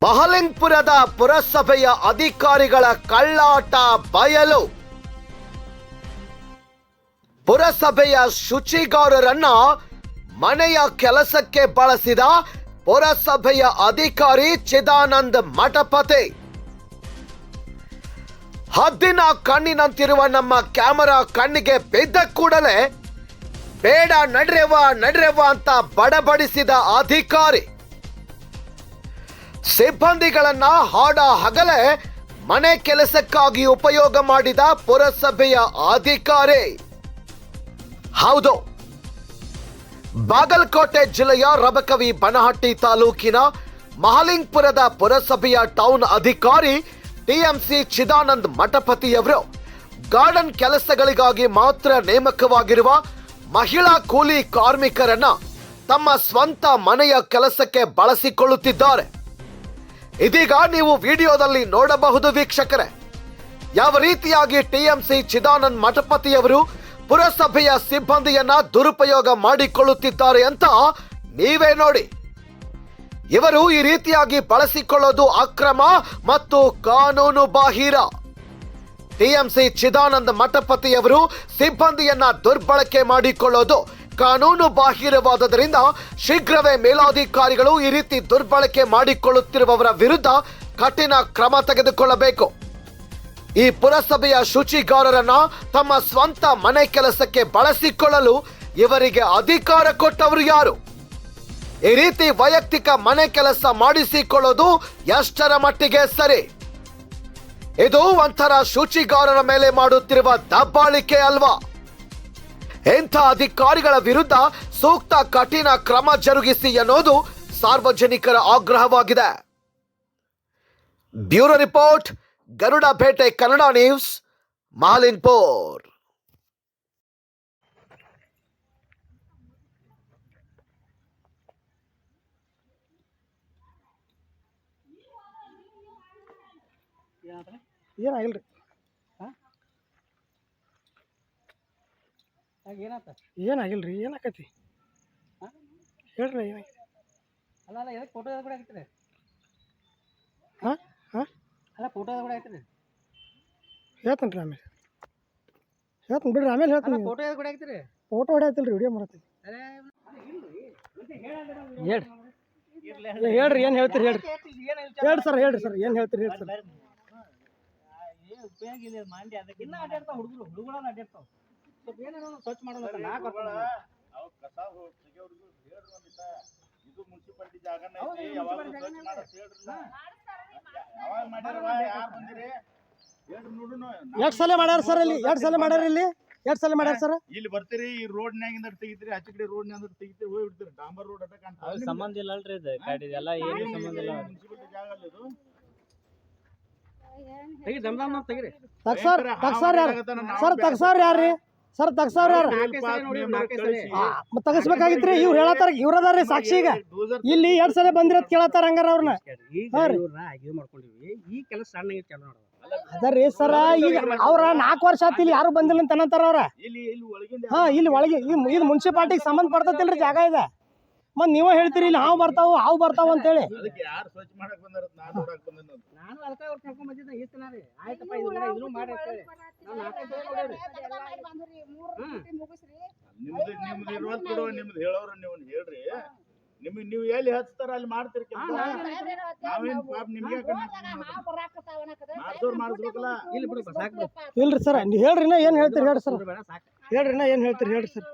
ಮಹಲಿಂಗಪುರದ ಪುರಸಭೆಯ ಅಧಿಕಾರಿಗಳ ಕಳ್ಳಾಟ ಬಯಲು. ಪುರಸಭೆಯ ಶುಚಿಗಾರರನ್ನ ಮನೆಯ ಕೆಲಸಕ್ಕೆ ಬಳಸಿದ ಪುರಸಭೆಯ ಅಧಿಕಾರಿ ಚಿದಾನಂದ್ ಮಠಪತಿ. ಹದ್ದಿನ ಕಣ್ಣಿನಂತಿರುವ ನಮ್ಮ ಕ್ಯಾಮೆರಾ ಕಣ್ಣಿಗೆ ಬಿದ್ದ ಕೂಡಲೇ ಬೇಡ ನಡ್ರೆವ್ವ ಅಂತ ಬಡಬಡಿಸಿದ ಅಧಿಕಾರಿ. ಸಿಬ್ಬಂದಿಗಳನ್ನ ಹಾಡ ಹಗಲೇ ಮನೆ ಕೆಲಸಕ್ಕಾಗಿ ಉಪಯೋಗ ಮಾಡಿದ ಪುರಸಭೆಯ ಅಧಿಕಾರಿ. ಹೌದು, ಬಾಗಲಕೋಟೆ ಜಿಲ್ಲೆಯ ರಬಕವಿ ಬನಹಟ್ಟಿ ತಾಲೂಕಿನ ಮಹಲಿಂಗಪುರದ ಪುರಸಭೆಯ ಟೌನ್ ಅಧಿಕಾರಿ ಟಿಎಂಸಿ ಚಿದಾನಂದ್ ಮಠಪತಿಯವರು ಗಾರ್ಡನ್ ಕೆಲಸಗಳಿಗಾಗಿ ಮಾತ್ರ ನೇಮಕವಾಗಿರುವ ಮಹಿಳಾ ಕೂಲಿ ಕಾರ್ಮಿಕರನ್ನ ತಮ್ಮ ಸ್ವಂತ ಮನೆಯ ಕೆಲಸಕ್ಕೆ ಬಳಸಿಕೊಳ್ಳುತ್ತಿದ್ದಾರೆ. ಇದೀಗ ನೀವು ವಿಡಿಯೋದಲ್ಲಿ ನೋಡಬಹುದು ವೀಕ್ಷಕರೇ, ಯಾವ ರೀತಿಯಾಗಿ ಟಿಎಂಸಿ ಚಿದಾನಂದ್ ಮಠಪತಿಯವರು ಪುರಸಭೆಯ ಸಿಬ್ಬಂದಿಯನ್ನ ದುರುಪಯೋಗ ಮಾಡಿಕೊಳ್ಳುತ್ತಿದ್ದಾರೆ ಅಂತ ನೀವೇ ನೋಡಿ. ಇವರು ಈ ರೀತಿಯಾಗಿ ಬಳಸಿಕೊಳ್ಳೋದು ಅಕ್ರಮ ಮತ್ತು ಕಾನೂನು ಬಾಹಿರ. ಟಿಎಂಸಿ ಚಿದಾನಂದ್ ಮಠಪತಿಯವರು ಸಿಬ್ಬಂದಿಯನ್ನ ದುರ್ಬಳಕೆ ಮಾಡಿಕೊಳ್ಳೋದು ಕಾನೂನು ಬಾಹಿರವಾದದರಿಂದ ಶೀಘ್ರವೇ ಮೇಲಾಧಿಕಾರಿಗಳು ಈ ರೀತಿ ದುರ್ಬಳಕೆ ಮಾಡಿಕೊಳ್ಳುತ್ತಿರುವವರ ವಿರುದ್ಧ ಕಠಿಣ ಕ್ರಮ ತೆಗೆದುಕೊಳ್ಳಬೇಕು. ಈ ಪುರಸಭೆಯ ಶುಚಿಗಾರರನ್ನ ತಮ್ಮ ಸ್ವಂತ ಮನೆ ಕೆಲಸಕ್ಕೆ ಬಳಸಿಕೊಳ್ಳಲು ಇವರಿಗೆ ಅಧಿಕಾರ ಕೊಟ್ಟವರು ಯಾರು? ಈ ರೀತಿ ವೈಯಕ್ತಿಕ ಮನೆ ಕೆಲಸ ಮಾಡಿಸಿಕೊಳ್ಳೋದು ಎಷ್ಟರ ಮಟ್ಟಿಗೆ ಸರಿ? ಇದು ಒಂಥರ ಶುಚಿಗಾರರ ಮೇಲೆ ಮಾಡುತ್ತಿರುವ ದಬ್ಬಾಳಿಕೆ ಅಲ್ವಾ? ಇಂಥ ಅಧಿಕಾರಿಗಳ ವಿರುದ್ಧ ಸೂಕ್ತ ಕಠಿಣ ಕ್ರಮ ಜರುಗಿಸಿ ಎನ್ನುವುದು ಸಾರ್ವಜನಿಕರ ಆಗ್ರಹವಾಗಿದೆ. ಬ್ಯೂರೋ ರಿಪೋರ್ಟ್, ಗರುಡ ಬೇಟೆ ಕನ್ನಡ ನ್ಯೂಸ್, ಮಹಲಿಂಗಪುರ್. ಏನಾಗಿಲ್ರಿ ಏನಾಗಿಲ್ರಿ ಏನಾಕತಿ ಹೇಳ್ರಿ ಏನಾಗಿ ಅಲ್ಲ ಎದಕ್ಕೆ ಫೋಟೋ ಕೂಡ ಹಾಕ್ತೀರಿ? ಹಾಂ ಹಾಂ ಅಲ್ಲ ಫೋಟೋ ಕೂಡ ಹಾಕ್ತೀರಿ? ಹೇಳ್ತೀನಿ ರೀ ಆಮೇಲೆ ಹೇಳ್ತೀನಿ ಬಿಡ್ರಿ, ಆಮೇಲೆ ಹೇಳ್ತೀನಿ. ಫೋಟೋ ಕೂಡ ಹಾಕ್ತೀರಿ? ಫೋಟೋ ಹೊಡ್ಯಾತಿಲ್ಲ ರೀ, ವಿಡಿಯೋ ಮಾಡತ್ತೀನಿ. ಹೇಳ್ರಿ ಏನು ಹೇಳ್ತೀರಿ ಹೇಳ್ರಿ ಸರ್ ಏನು ಹೇಳ್ತೀರಿ ಹೇಳಿ ಸರ್. ಉಪಯೋಗ ಇಲ್ಲ ಮಂದಿ, ಅದಕ್ಕೆ ಇನ್ನೂ ಅಡ್ಡಾಡ್ತಾವ ಹುಡುಗರು ಅಡ್ಡಾಡ್ತಾವ. ಸ್ವಲ್ಪ ಏನೇನೋ ಸ್ವಚ್ಛ ಮಾಡೋದು ಇದು ಮುನ್ಸಿಪಾಲಿಟಿ ಜಾಗನ ಐತಿ, ಯಾವಾಗ ಸ್ವಚ್ಛ ಮಾಡತ್ ಹೇಳ್ರಲ್ಲ. ಯಾವಾಗ ಮಾಡ್ಯಾರವ, ಯಾರು ಬಂದಿರಿ ಹೇಳ್ರಿ ನೋಡುನು. ಎಷ್ಟು ಸಲ ಮಾಡ್ಯಾರ ಸರ್ ಇಲ್ಲಿ? ಎರಡು ಸಲ ಮಾಡ್ಯಾರ ಇಲ್ಲಿ? ಎಷ್ಟು ಸಲ ಮಾಡ್ಯಾರ ಸರ್? ಇಲ್ಲಿ ಬರ್ತೀರಿ, ಈ ರೋಡ್ನ್ಯಾಗಿಂದ ತೆಗಿತೀರಿ, ಆಚೆ ಕಡೆ ರೋಡ್ನ್ಯಾಗ ತೆಗಿತೀರಿ, ಹೋಗಿ ಬಿಡ್ತೀರಿ. ಡಾಂಬರ್ ರೋಡ್ ಅಟ್ಟ ಕಾಣ್ತಾವ. ಸಂಬಂಧ ಇಲ್ಲ ಅಲ್ರಿ ಇದು ಗಾಡಿ ಎಲ್ಲ ಏನು ಸಂಬಂಧ ಇಲ್ಲ. ಮುನ್ಸಿಪಾಲಿಟಿ ಜಾಗ ಅಲ್ಲ ಇದು. ತೆಗಿ ದಮ್ದಮ್ ತೆಗಿರಿ. ತಗ್ಸಾರ್ ಯಾರು ಸರ್? ತಗ್ಸಾರ್ ಯಾರ್ರಿ ಸರ್? ತಗ್ಸಾರ್ ಯಾರು? ಮತ್ತೆ ತಗಸ್ಬೇಕಾಗಿತ್ರಿ. ಇವ್ರು ಹೇಳತ್ತಾರ, ಇವ್ರ ಅದಾರ್ರಿ ಸಾಕ್ಷಿ. ಈಗ ಇಲ್ಲಿ 2 ಸಲ ಬಂದಿರೋದ್ ಕೇಳತ್ತಾರ ಹಂಗಾರ ಅವ್ರನ್ನ. ಈ ಕೆಲಸ ಸಣ್ಣ ಅದರಿ ಸರ, ಈಗ ಅವ್ರ 4 ವರ್ಷ ಆತಿ ಇಲ್ಲಿ ಯಾರು ಬಂದಿಲ್ಲ ಅಂತ ಅನ್ನಂತಾರ ಅವ್ರ. ಹಾ, ಇಲ್ಲಿ ಒಳಗೆ ಇದು ಮುನ್ಸಿಪಾಲಿಟಿಗೆ ಸಂಬಂಧ ಪಡ್ತತಿಲ್ರಿ ಜಾಗ ಇದೆ. ಮತ್ ನೀವೇ ಹೇಳ್ತೀರಿ ಇಲ್ಲಿ ಹಾವು ಬರ್ತಾವ ಅಂತೇಳಿ. ನಾನು ಅದಕ್ಕೆ ಅವ್ರು ಕರ್ಕೊಂಡ್ ಬಂದಿದ್ದೆ ಈ ಸಲ ರೀ. ಆಯ್ತಪ್ಪ ಇದನ್ನು ಮಾಡಿ ಅಂತೇಳಿ ನಾವು 4 ಸಲ ನೋಡ್ರಿ. ನಿಮ್ದು ಇರೋದ್ ಕೊಡುವ, ನಿಮ್ದು ಹೇಳೋರು ನೀವು ಹೇಳ್ರಿ. ನಿಮ್ಗೆ ನೀವು ಎಲ್ಲಿ ಹಚ್ತಾರ ಅಲ್ಲಿ ಮಾಡ್ತೀರಿ ಕೆಲಸ. ನಾವೇನ್ ಪಾಪ ನಿಮ್ಗೆ ಮಾಡಿಸ್ಬೇಕಲ್ಲ. ಇಲ್ಲಿ ಬಿಡು ಸಾಕು. ಇಲ್ರಿ ಸರ್, ಹೇಳ್ರಿ ನಾ ಏನ್ ಹೇಳ್ತೀರಿ ಹೇಳ್ರಿ ಸರ್. ಹೇಳ್ರಿ ನಾ ಏನ್ ಹೇಳ್ತೀರಿ ಹೇಳ್ರಿ ಸರ್.